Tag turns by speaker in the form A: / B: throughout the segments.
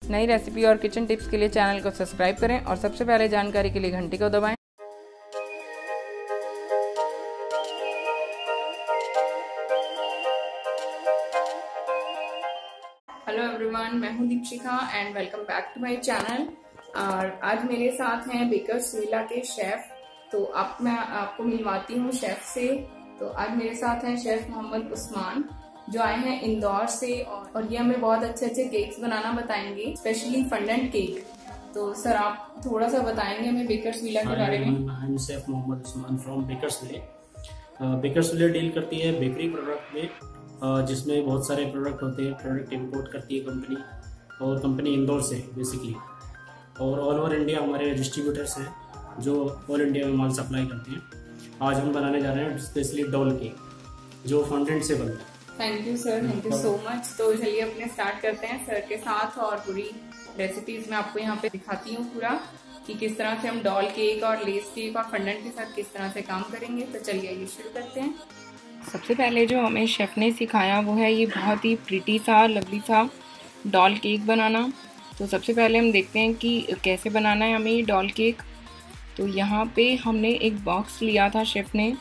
A: नई रेसिपी और kitchen tips के लिए चैनल को सब्सक्राइब करें और सबसे पहले जानकारी के लिए घंटी को दबाएं। हेलो एवरीवन, मैं हूं Deepshikha and welcome back to my channel. और आज मेरे साथ हैं बेकर्स विला के शेफ। तो अब मैं आपको मिलवाती हूं शेफ से। तो आज मेरे साथ हैं शेफ मोहम्मद उस्मान, जो आए हैं इंदौर से और ये हमें बहुत अच्छे अच्छे केक्स बनाना बताएंगे, स्पेशली फंडेंट केक। तो सर, आप थोड़ा सा बताएंगे हमें बेकर्स विला के बारे में।
B: I am chef Mohammad Usman from Bakers Ville. Bakers Ville deal करती है बेकरी प्रोडक्ट में, जिसमें बहुत सारे प्रोडक्ट होते हैं। प्रोडक्ट इंपोर्ट करती है कंपनी, और कंपनी इंदौर से बेसिकली, और ऑल ओवर इंडिया हमारे डिस्ट्रीब्यूटर्स हैं जो ऑल इंडिया में माल सप्लाई करते हैं। आज हम बनाने जा रहे हैं स्पेशली डॉल केक, जो फॉन्डेंट से बनता है।
A: Thank you sir, thank you so much. तो चलिए अपने स्टार्ट करते हैं सर के साथ, और पूरी रेसिपीज मैं आपको यहाँ पे दिखाती हूँ पूरा कि किस तरह से हम डॉल केक और लेस केक और फंडेंट के साथ किस तरह से काम करेंगे। तो चलिए ये शुरू करते हैं। सबसे पहले जो हमें शेफ ने सिखाया वो है ये बहुत ही प्रिटी सा, लवली सा डॉल केक बनाना। तो सबसे पहले हम देखते हैं कि कैसे बनाना है हमें ये डॉल केक। तो यहाँ पे हमने एक बॉक्स लिया था शेफ ने,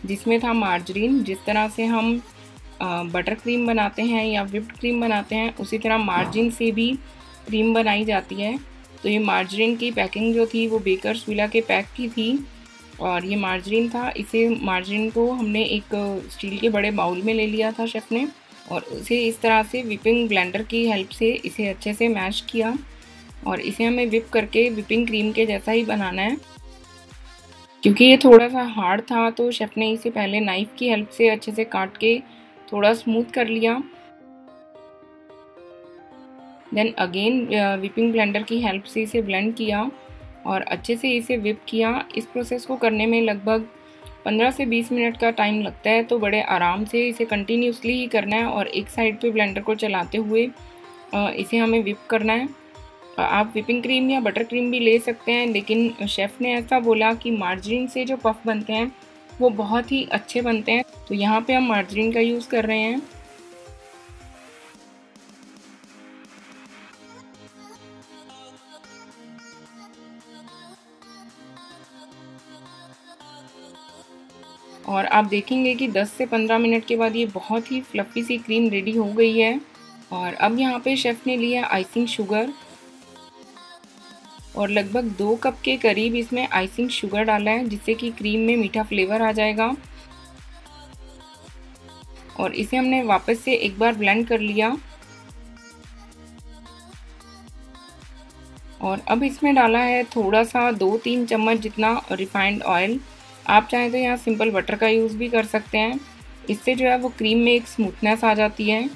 A: जिसमें था मार्जरीन। जिस तरह से हम बटर क्रीम बनाते हैं या व्हिप्ड क्रीम बनाते हैं, उसी तरह मार्जिन से भी क्रीम बनाई जाती है। तो ये मार्जरीन की पैकिंग जो थी वो बेकर्स विला के पैक की थी, और ये मार्जरीन था। इसे मार्जरीन को हमने एक स्टील के बड़े बाउल में ले लिया था शेफ ने, और उसे इस तरह से विपिंग ब्लेंडर की हेल्प से इसे अच्छे से मैश किया, और इसे हमें विप करके विपिंग क्रीम के जैसा ही बनाना है। क्योंकि ये थोड़ा सा हार्ड था तो शेफ ने इसे पहले नाइफ की हेल्प से अच्छे से काट के थोड़ा स्मूथ कर लिया। देन अगेन विपिंग ब्लेंडर की हेल्प से इसे ब्लेंड किया और अच्छे से इसे विप किया। इस प्रोसेस को करने में लगभग 15 से 20 मिनट का टाइम लगता है। तो बड़े आराम से इसे कंटिन्यूसली ही करना है, और एक साइड पे ब्लेंडर को चलाते हुए इसे हमें विप करना है। आप विपिंग क्रीम या बटर क्रीम भी ले सकते हैं, लेकिन शेफ़ ने ऐसा बोला कि मार्जरीन से जो पफ बनते हैं वो बहुत ही अच्छे बनते हैं। तो यहाँ पे हम मार्जरीन का यूज़ कर रहे हैं। और आप देखेंगे कि 10 से 15 मिनट के बाद ये बहुत ही फ्लफ़ी सी क्रीम रेडी हो गई है। और अब यहाँ पे शेफ़ ने लिया आइसिंग शुगर, और लगभग 2 कप के करीब इसमें आइसिंग शुगर डाला है, जिससे कि क्रीम में मीठा फ्लेवर आ जाएगा। और इसे हमने वापस से एक बार ब्लेंड कर लिया, और अब इसमें डाला है थोड़ा सा 2-3 चम्मच जितना रिफाइंड ऑयल। आप चाहें तो यहाँ सिंपल बटर का यूज़ भी कर सकते हैं। इससे जो है वो क्रीम में एक स्मूथनेस आ जाती है।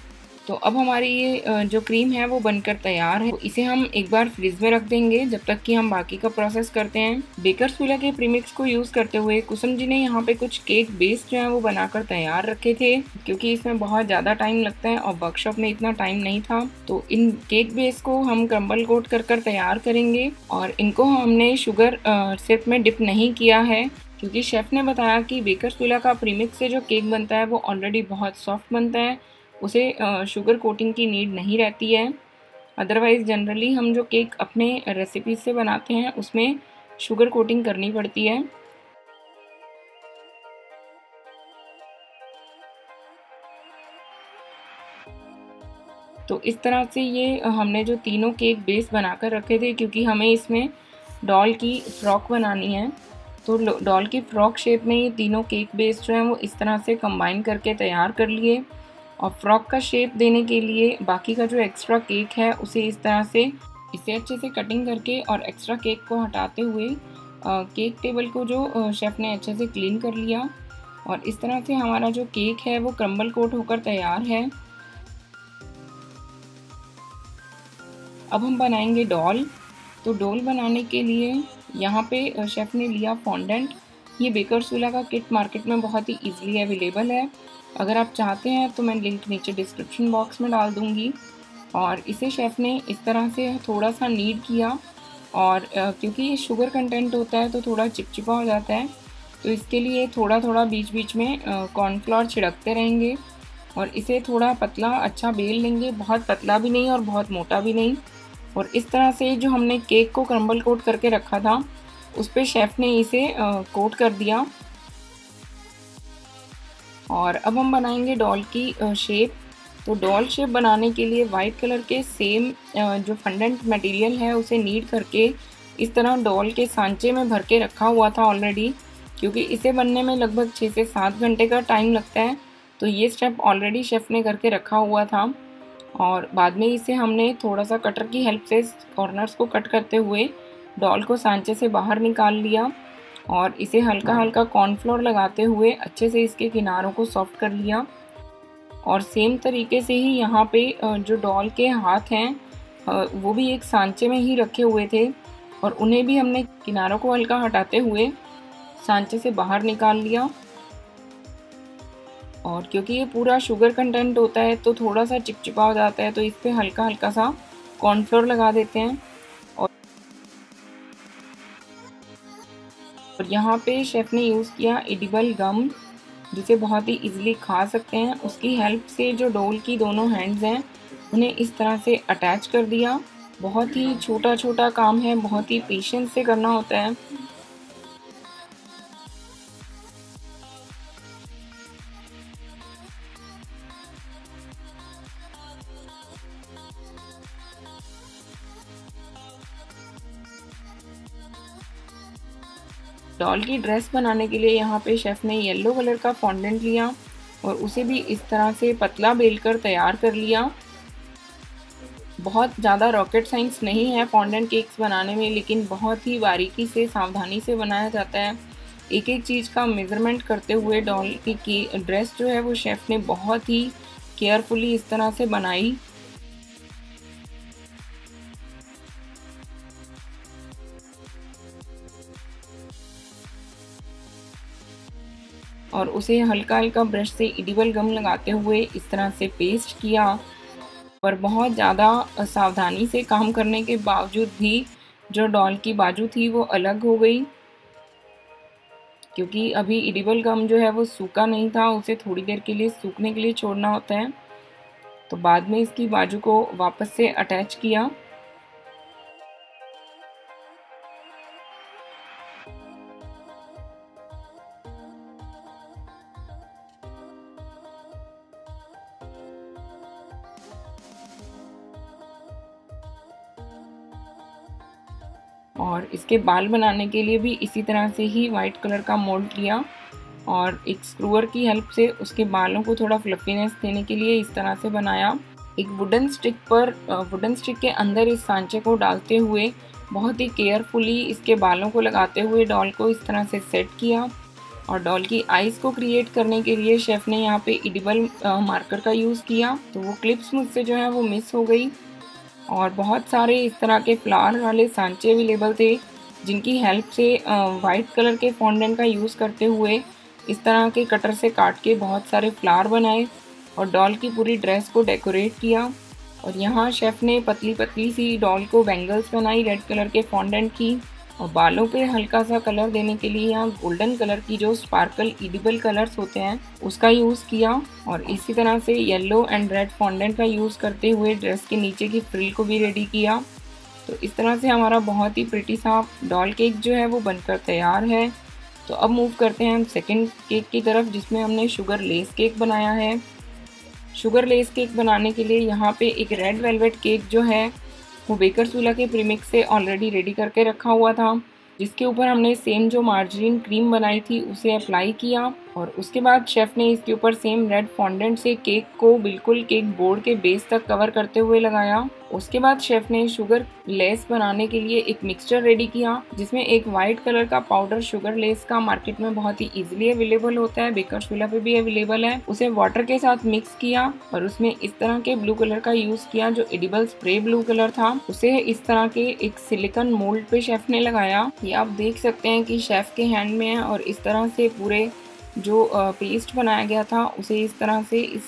A: तो अब हमारी ये जो क्रीम है वो बनकर तैयार है। इसे हम एक बार फ्रिज में रख देंगे जब तक कि हम बाकी का प्रोसेस करते हैं। बेकर्स विला के प्रीमिक्स को यूज़ करते हुए कुसुम जी ने यहाँ पे कुछ केक बेस जो है वो बनाकर तैयार रखे थे, क्योंकि इसमें बहुत ज़्यादा टाइम लगता है और वर्कशॉप में इतना टाइम नहीं था। तो इन केक बेस को हम क्रम्बल कोट कर तैयार करेंगे, और इनको हमने शुगर सिरप में डिप नहीं किया है, क्योंकि शेफ़ ने बताया कि बेकर्स विला का प्रीमिक्स से जो केक बनता है वो ऑलरेडी बहुत सॉफ्ट बनता है, उसे शुगर कोटिंग की नीड नहीं रहती है। अदरवाइज़ जनरली हम जो केक अपने रेसिपी से बनाते हैं उसमें शुगर कोटिंग करनी पड़ती है। तो इस तरह से ये हमने जो तीनों केक बेस बनाकर रखे थे, क्योंकि हमें इसमें डॉल की फ्रॉक बनानी है। तो डॉल की फ्रॉक शेप में ये तीनों केक बेस जो हैं वो इस तरह से कंबाइन करके तैयार कर लिए। और फ्रॉक का शेप देने के लिए बाकी का जो एक्स्ट्रा केक है उसे इस तरह से इसे अच्छे से कटिंग करके और एक्स्ट्रा केक को हटाते हुए केक टेबल को जो शेफ़ ने अच्छे से क्लीन कर लिया, और इस तरह से हमारा जो केक है वो क्रम्बल कोट होकर तैयार है। अब हम बनाएंगे डॉल। तो डॉल बनाने के लिए यहाँ पे शेफ़ ने लिया फॉन्डेंट। ये बेकर्स विला का किट मार्केट में बहुत ही ईजिली अवेलेबल है। अगर आप चाहते हैं तो मैं लिंक नीचे डिस्क्रिप्शन बॉक्स में डाल दूँगी। और इसे शेफ़ ने इस तरह से थोड़ा सा नीड किया, और क्योंकि ये शुगर कंटेंट होता है तो थोड़ा चिपचिपा हो जाता है, तो इसके लिए थोड़ा थोड़ा बीच बीच में कॉर्नफ्लोर छिड़कते रहेंगे, और इसे थोड़ा पतला अच्छा बेल लेंगे। बहुत पतला भी नहीं और बहुत मोटा भी नहीं, और इस तरह से जो हमने केक को क्रम्बल कोट करके रखा था उस पे शेफ़ ने इसे कोट कर दिया। और अब हम बनाएंगे डॉल की शेप। तो डॉल शेप बनाने के लिए वाइट कलर के सेम जो फंडेंट मटेरियल है उसे नीड करके इस तरह डॉल के सांचे में भर के रखा हुआ था ऑलरेडी, क्योंकि इसे बनने में लगभग 6 से 7 घंटे का टाइम लगता है। तो ये स्टेप ऑलरेडी शेफ़ ने करके रखा हुआ था और बाद में इसे हमने थोड़ा सा कटर की हेल्प से कॉर्नर्स को कट करते हुए डॉल को सांचे से बाहर निकाल लिया और इसे हल्का हल्का कॉर्नफ्लोर लगाते हुए अच्छे से इसके किनारों को सॉफ्ट कर लिया। और सेम तरीके से ही यहाँ पे जो डॉल के हाथ हैं वो भी एक सांचे में ही रखे हुए थे और उन्हें भी हमने किनारों को हल्का हटाते हुए सांचे से बाहर निकाल लिया। और क्योंकि ये पूरा शुगर कंटेंट होता है तो थोड़ा सा चिपचिपा हो जाता है, तो इस पर हल्का हल्का सा कॉर्नफ्लोर लगा देते हैं। और यहाँ पे शेफ़ ने यूज़ किया एडिबल गम, जिसे बहुत ही इजीली खा सकते हैं। उसकी हेल्प से जो डॉल की दोनों हैंड्स हैं उन्हें इस तरह से अटैच कर दिया। बहुत ही छोटा छोटा काम है, बहुत ही पेशेंस से करना होता है। डॉल की ड्रेस बनाने के लिए यहाँ पे शेफ़ ने येलो कलर का फॉन्डेंट लिया और उसे भी इस तरह से पतला बेलकर तैयार कर लिया। बहुत ज़्यादा रॉकेट साइंस नहीं है फॉन्डेंट केक्स बनाने में, लेकिन बहुत ही बारीकी से सावधानी से बनाया जाता है। एक एक चीज़ का मेज़रमेंट करते हुए डॉल की ड्रेस जो है वो शेफ़ ने बहुत ही केयरफुली इस तरह से बनाई। और उसे हल्का हल्का ब्रश से एडिबल गम लगाते हुए इस तरह से पेस्ट किया। और बहुत ज़्यादा सावधानी से काम करने के बावजूद भी जो डॉल की बाजू थी वो अलग हो गई, क्योंकि अभी एडिबल गम जो है वो सूखा नहीं था, उसे थोड़ी देर के लिए सूखने के लिए छोड़ना होता है। तो बाद में इसकी बाजू को वापस से अटैच किया। और इसके बाल बनाने के लिए भी इसी तरह से ही वाइट कलर का मोल्ड लिया और एक स्क्रूअर की हेल्प से उसके बालों को थोड़ा फ्लफीनेस देने के लिए इस तरह से बनाया। एक वुडन स्टिक के अंदर इस सांचे को डालते हुए बहुत ही केयरफुली इसके बालों को लगाते हुए डॉल को इस तरह से सेट किया। और डॉल की आईज़ को क्रिएट करने के लिए शेफ़ ने यहाँ पे एडिबल मार्कर का यूज़ किया, तो वो क्लिप्स मुझसे जो है वो मिस हो गई। और बहुत सारे इस तरह के फ्लावर वाले सांचे अवेलेबल थे, जिनकी हेल्प से वाइट कलर के फॉन्डेंट का यूज़ करते हुए इस तरह के कटर से काट के बहुत सारे फ्लावर बनाए और डॉल की पूरी ड्रेस को डेकोरेट किया। और यहाँ शेफ़ ने पतली पतली सी डॉल को बैंगल्स बनाई रेड कलर के फॉन्डेंट की, और बालों पे हल्का सा कलर देने के लिए यहाँ गोल्डन कलर की जो स्पार्कल एडिबल कलर्स होते हैं उसका यूज़ किया। और इसी तरह से येलो एंड रेड फॉन्डेंट का यूज़ करते हुए ड्रेस के नीचे की फ्रिल को भी रेडी किया। तो इस तरह से हमारा बहुत ही प्रिटी सा डॉल केक जो है वो बनकर तैयार है। तो अब मूव करते हैं हम सेकंड केक की तरफ, जिसमें हमने शुगर लेस केक बनाया है। शुगर लेस केक बनाने के लिए यहाँ पे एक रेड वेलवेट केक जो है वो बेकर्सविला के प्रीमिक्स से ऑलरेडी रेडी करके रखा हुआ था, जिसके ऊपर हमने सेम जो मार्जरीन क्रीम बनाई थी उसे अप्लाई किया। और उसके बाद शेफ़ ने इसके ऊपर सेम रेड फॉन्डेंट से केक को बिल्कुल केक बोर्ड के बेस तक कवर करते हुए लगाया। उसके बाद शेफ़ ने शुगर लेस बनाने के लिए एक मिक्सचर रेडी किया, जिसमें एक वाइट कलर का पाउडर शुगर लेस का मार्केट में बहुत ही इजीली अवेलेबल होता है, बेकर्सविला पे भी अवेलेबल है। उसे वाटर के साथ मिक्स किया और उसमें इस तरह के ब्लू कलर का यूज किया जो एडिबल स्प्रे ब्लू कलर था। उसे इस तरह के एक सिलिकॉन मोल्ड पे शेफ़ ने लगाया। ये आप देख सकते हैं कि शेफ़ के हैंड में है। और इस तरह से पूरे जो पेस्ट बनाया गया था उसे इस तरह से इस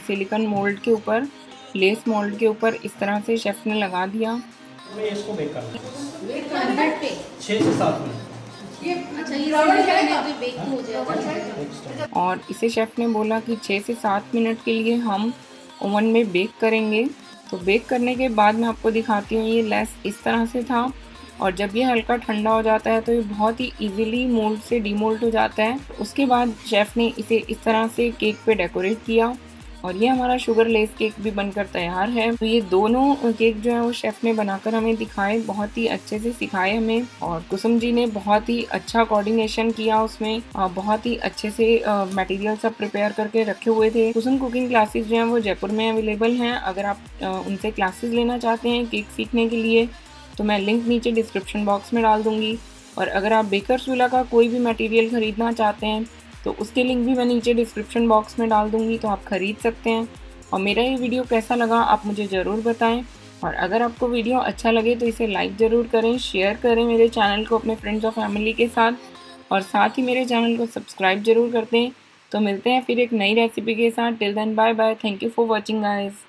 A: सिलिकॉन मोल्ड के ऊपर, लेस मोल्ड के ऊपर इस तरह से शेफ़ ने लगा दिया।
B: मैं इसको बेक करना है 6 से 7 मिनट।
A: और इसे शेफ़ ने बोला कि 6 से 7 मिनट के लिए हम ओवन में बेक करेंगे। तो बेक करने के बाद मैं आपको दिखाती हूँ, ये लेस इस तरह से था और जब ये हल्का ठंडा हो जाता है तो ये बहुत ही इजीली मोल्ड से डीमोल्ड हो जाता है। उसके बाद शेफ़ ने इसे इस तरह से केक पे डेकोरेट किया और ये हमारा शुगर लेस केक भी बनकर तैयार है। तो ये दोनों केक जो है वो शेफ़ ने बनाकर हमें दिखाए, बहुत ही अच्छे से सिखाए हमें और कुसुम जी ने बहुत ही अच्छा कोऑर्डिनेशन किया उसमें, बहुत ही अच्छे से मटेरियल सब प्रिपेयर करके रखे हुए थे। कुसुम कुकिंग क्लासेस जो हैं वो जयपुर में अवेलेबल हैं। अगर आप उनसे क्लासेस लेना चाहते हैं केक सीखने के लिए तो मैं लिंक नीचे डिस्क्रिप्शन बॉक्स में डाल दूँगी। और अगर आप बेकर्स विला का कोई भी मटेरियल ख़रीदना चाहते हैं तो उसके लिंक भी मैं नीचे डिस्क्रिप्शन बॉक्स में डाल दूँगी, तो आप ख़रीद सकते हैं। और मेरा ये वीडियो कैसा लगा आप मुझे ज़रूर बताएं और अगर आपको वीडियो अच्छा लगे तो इसे लाइक ज़रूर करें, शेयर करें मेरे चैनल को अपने फ्रेंड्स और फैमिली के साथ और साथ ही मेरे चैनल को सब्सक्राइब ज़रूर कर दें। तो मिलते हैं फिर एक नई रेसिपी के साथ। Till then bye bye, thank you for watching guys.